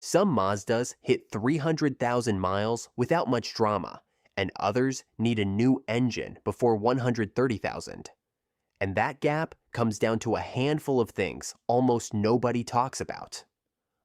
Some Mazdas hit 300,000 miles without much drama, and others need a new engine before 130,000. And that gap comes down to a handful of things almost nobody talks about.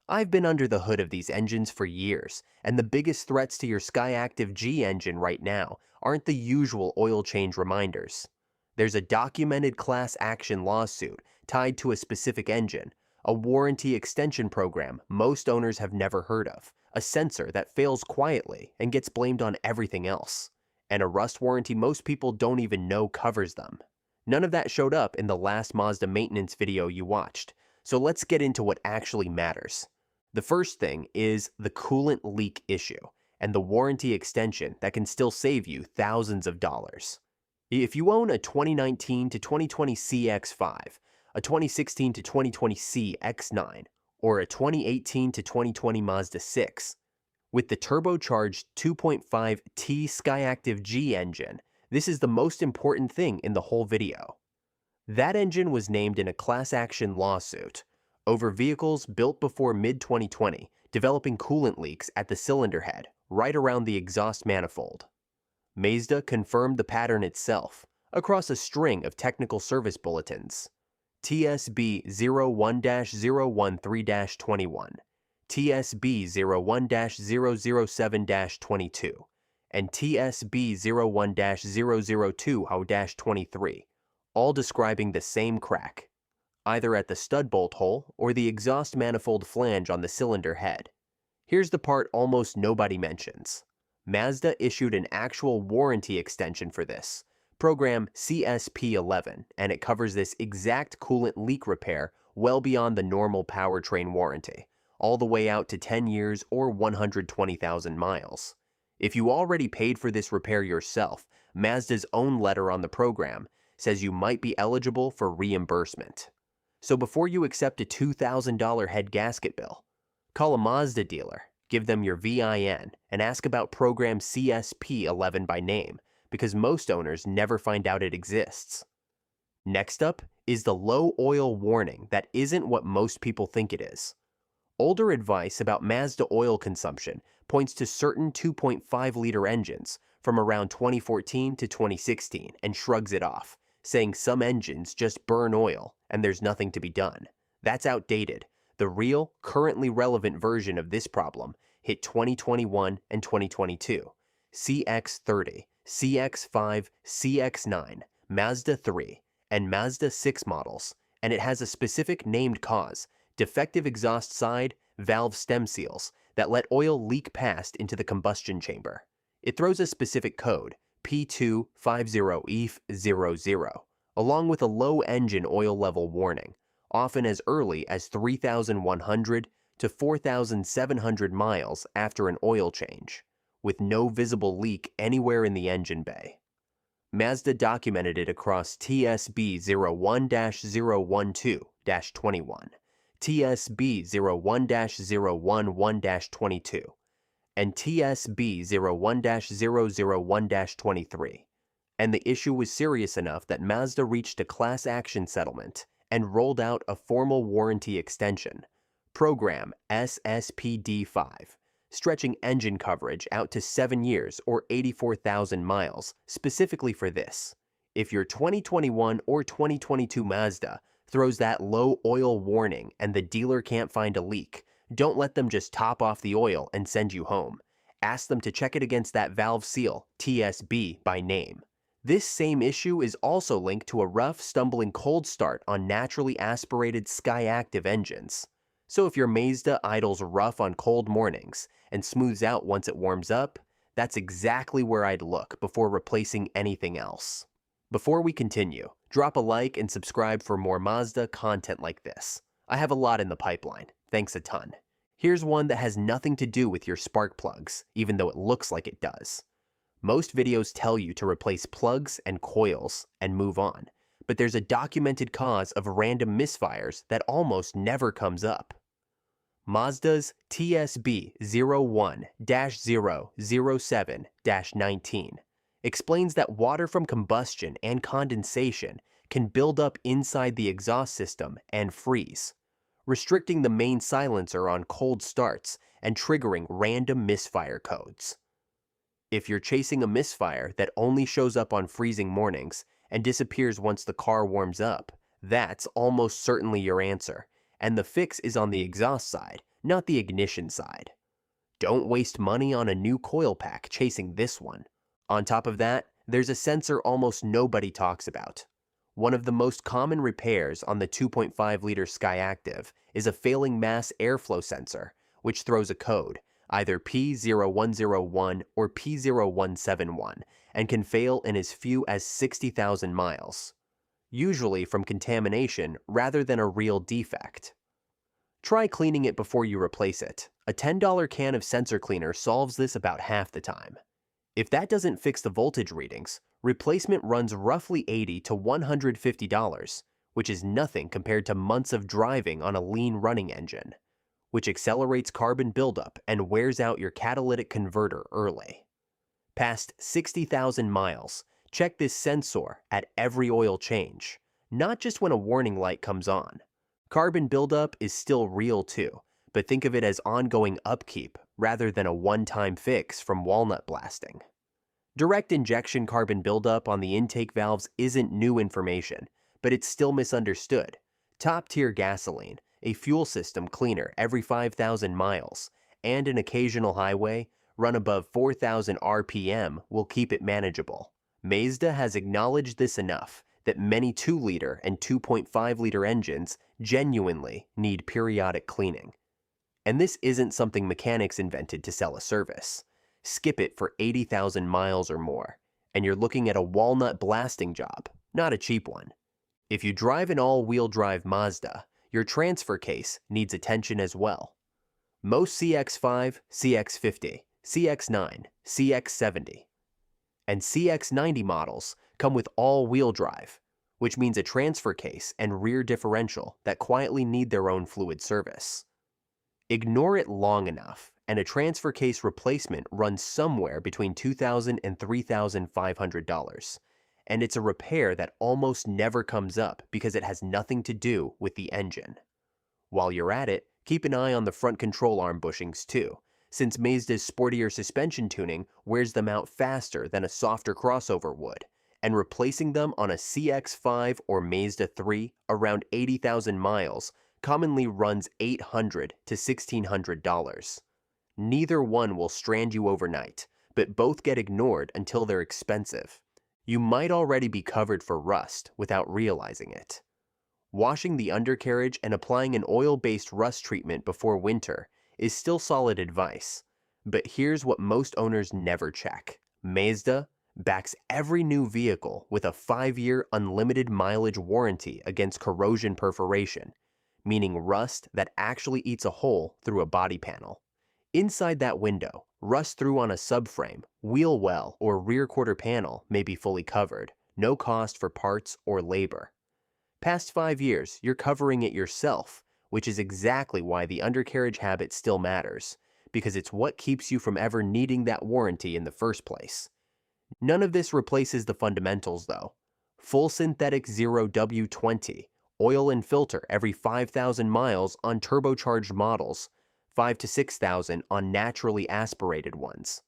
I've been under the hood of these engines for years, and the biggest threats to your Skyactiv-G engine right now aren't the usual oil change reminders. There's a documented class action lawsuit tied to a specific engine, a warranty extension program most owners have never heard of, a sensor that fails quietly and gets blamed on everything else, and a rust warranty most people don't even know covers them. None of that showed up in the last Mazda maintenance video you watched, so let's get into what actually matters. The first thing is the coolant leak issue and the warranty extension that can still save you thousands of dollars. If you own a 2019 to 2020 CX-5, a 2016 to 2020 CX-9, or a 2018 to 2020 Mazda 6, with the turbocharged 2.5T Skyactiv-G engine, this is the most important thing in the whole video. That engine was named in a class action lawsuit over vehicles built before mid-2020 developing coolant leaks at the cylinder head right around the exhaust manifold. Mazda confirmed the pattern itself across a string of technical service bulletins. TSB 01-013-21, TSB 01-007-22, and TSB 01-002-23, all describing the same crack, either at the stud bolt hole or the exhaust manifold flange on the cylinder head. Here's the part almost nobody mentions. Mazda issued an actual warranty extension for this, program CSP11, and it covers this exact coolant leak repair well beyond the normal powertrain warranty, all the way out to 10 years or 120,000 miles. If you already paid for this repair yourself, Mazda's own letter on the program says you might be eligible for reimbursement. So before you accept a $2,000 head gasket bill, call a Mazda dealer, give them your VIN, and ask about program CSP11 by name, because most owners never find out it exists. Next up is the low oil warning that isn't what most people think it is. Older advice about Mazda oil consumption points to certain 2.5-liter engines from around 2014 to 2016 and shrugs it off, saying some engines just burn oil and there's nothing to be done. That's outdated. The real, currently relevant version of this problem hit 2021 and 2022. CX-30, CX-5, CX-9, Mazda 3, and Mazda 6 models, and it has a specific named cause: defective exhaust side valve stem seals that let oil leak past into the combustion chamber. It throws a specific code, P250EF00, along with a low engine oil level warning, often as early as 3,100 to 4,700 miles after an oil change, with no visible leak anywhere in the engine bay. Mazda documented it across TSB 01-012-21, TSB 01-011-22, and TSB 01-001-23. And the issue was serious enough that Mazda reached a class action settlement and rolled out a formal warranty extension, program SSPD5, stretching engine coverage out to 7 years or 84,000 miles, specifically for this. If your 2021 or 2022 Mazda throws that low oil warning and the dealer can't find a leak, don't let them just top off the oil and send you home. Ask them to check it against that valve seal, TSB, by name. This same issue is also linked to a rough, stumbling cold start on naturally aspirated Skyactiv engines. So if your Mazda idles rough on cold mornings and smooths out once it warms up, that's exactly where I'd look before replacing anything else. Before we continue, drop a like and subscribe for more Mazda content like this. I have a lot in the pipeline, thanks a ton. Here's one that has nothing to do with your spark plugs, even though it looks like it does. Most videos tell you to replace plugs and coils and move on, but there's a documented cause of random misfires that almost never comes up. Mazda's TSB 01-007-19 explains that water from combustion and condensation can build up inside the exhaust system and freeze. restricting the main silencer on cold starts and triggering random misfire codes. If you're chasing a misfire that only shows up on freezing mornings and disappears once the car warms up, that's almost certainly your answer, and the fix is on the exhaust side, not the ignition side. Don't waste money on a new coil pack chasing this one. On top of that, there's a sensor almost nobody talks about. One of the most common repairs on the 2.5-liter Skyactiv is a failing mass airflow sensor, which throws a code, either P0101 or P0171, and can fail in as few as 60,000 miles, usually from contamination rather than a real defect. Try cleaning it before you replace it. A $10 can of sensor cleaner solves this about half the time. If that doesn't fix the voltage readings, replacement runs roughly $80 to $150, which is nothing compared to months of driving on a lean running engine, which accelerates carbon buildup and wears out your catalytic converter early. Past 60,000 miles, check this sensor at every oil change, not just when a warning light comes on. Carbon buildup is still real too, but think of it as ongoing upkeep rather than a one-time fix from walnut blasting. Direct injection carbon buildup on the intake valves isn't new information, but it's still misunderstood. Top-tier gasoline, a fuel system cleaner every 5,000 miles, and an occasional highway run above 4,000 RPM will keep it manageable. Mazda has acknowledged this enough that many 2-liter and 2.5-liter engines genuinely need periodic cleaning. And this isn't something mechanics invented to sell a service. Skip it for 80,000 miles or more, and you're looking at a walnut blasting job, not a cheap one. If you drive an all-wheel drive Mazda, your transfer case needs attention as well. Most CX-5, CX-50, CX-9, CX-70, and CX-90 models come with all-wheel drive, which means a transfer case and rear differential that quietly need their own fluid service. Ignore it long enough, and a transfer case replacement runs somewhere between $2,000 and $3,500, and it's a repair that almost never comes up because it has nothing to do with the engine. While you're at it, keep an eye on the front control arm bushings too, since Mazda's sportier suspension tuning wears them out faster than a softer crossover would, and replacing them on a CX-5 or Mazda 3 around 80,000 miles commonly runs $800 to $1,600. Neither one will strand you overnight, but both get ignored until they're expensive. You might already be covered for rust without realizing it. Washing the undercarriage and applying an oil-based rust treatment before winter is still solid advice, but here's what most owners never check. Mazda backs every new vehicle with a 5-year unlimited mileage warranty against corrosion perforation, meaning rust that actually eats a hole through a body panel. Inside that window, rust through on a subframe, wheel well, or rear quarter panel may be fully covered, no cost for parts or labor. Past 5 years, you're covering it yourself, which is exactly why the undercarriage habit still matters, because it's what keeps you from ever needing that warranty in the first place. None of this replaces the fundamentals though. Full synthetic 0W20, oil and filter every 5,000 miles on turbocharged models, 5,000 to 6,000 on naturally aspirated ones.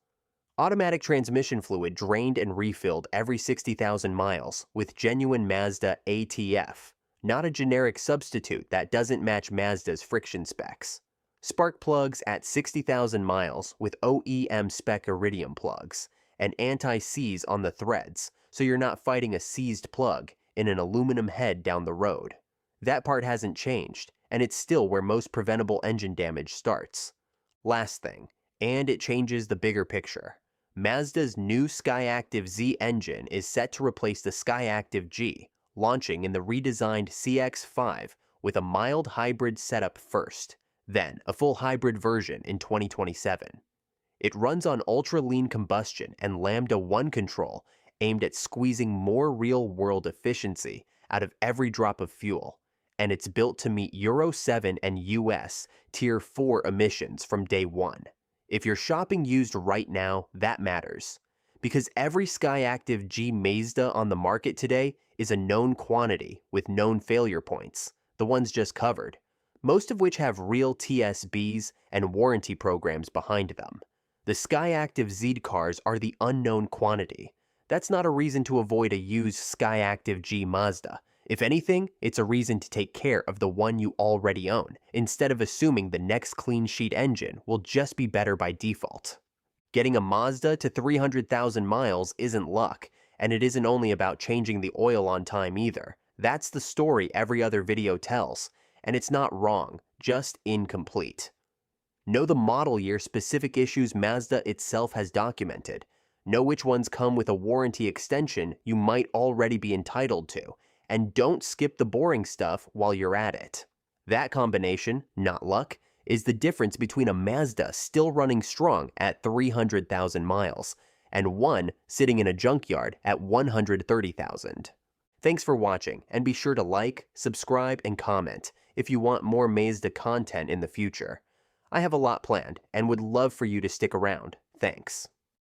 Automatic transmission fluid drained and refilled every 60,000 miles with genuine Mazda ATF, not a generic substitute that doesn't match Mazda's friction specs. Spark plugs at 60,000 miles with OEM spec iridium plugs, and anti-seize on the threads, so you're not fighting a seized plug in an aluminum head down the road. That part hasn't changed, and it's still where most preventable engine damage starts. Last thing, and it changes the bigger picture. Mazda's new Skyactiv-Z engine is set to replace the Skyactiv-G, launching in the redesigned CX-5 with a mild hybrid setup first, then a full hybrid version in 2027. It runs on ultra-lean combustion and Lambda 1 control aimed at squeezing more real-world efficiency out of every drop of fuel, and it's built to meet Euro 7 and US Tier 4 emissions from day one. If you're shopping used right now, that matters, because every Skyactiv-G Mazda on the market today is a known quantity with known failure points, the ones just covered. most of which have real TSBs and warranty programs behind them. The Skyactiv-Z cars are the unknown quantity. That's not a reason to avoid a used Skyactiv-G Mazda. If anything, it's a reason to take care of the one you already own, instead of assuming the next clean sheet engine will just be better by default. Getting a Mazda to 300,000 miles isn't luck, and it isn't only about changing the oil on time either. That's the story every other video tells, and it's not wrong, just incomplete. Know the model year specific issues Mazda itself has documented. Know which ones come with a warranty extension you might already be entitled to, and don't skip the boring stuff while you're at it. That combination, not luck, is the difference between a Mazda still running strong at 300,000 miles and one sitting in a junkyard at 130,000. Thanks for watching, and be sure to like, subscribe, and comment if you want more Mazda content in the future. I have a lot planned and would love for you to stick around. Thanks.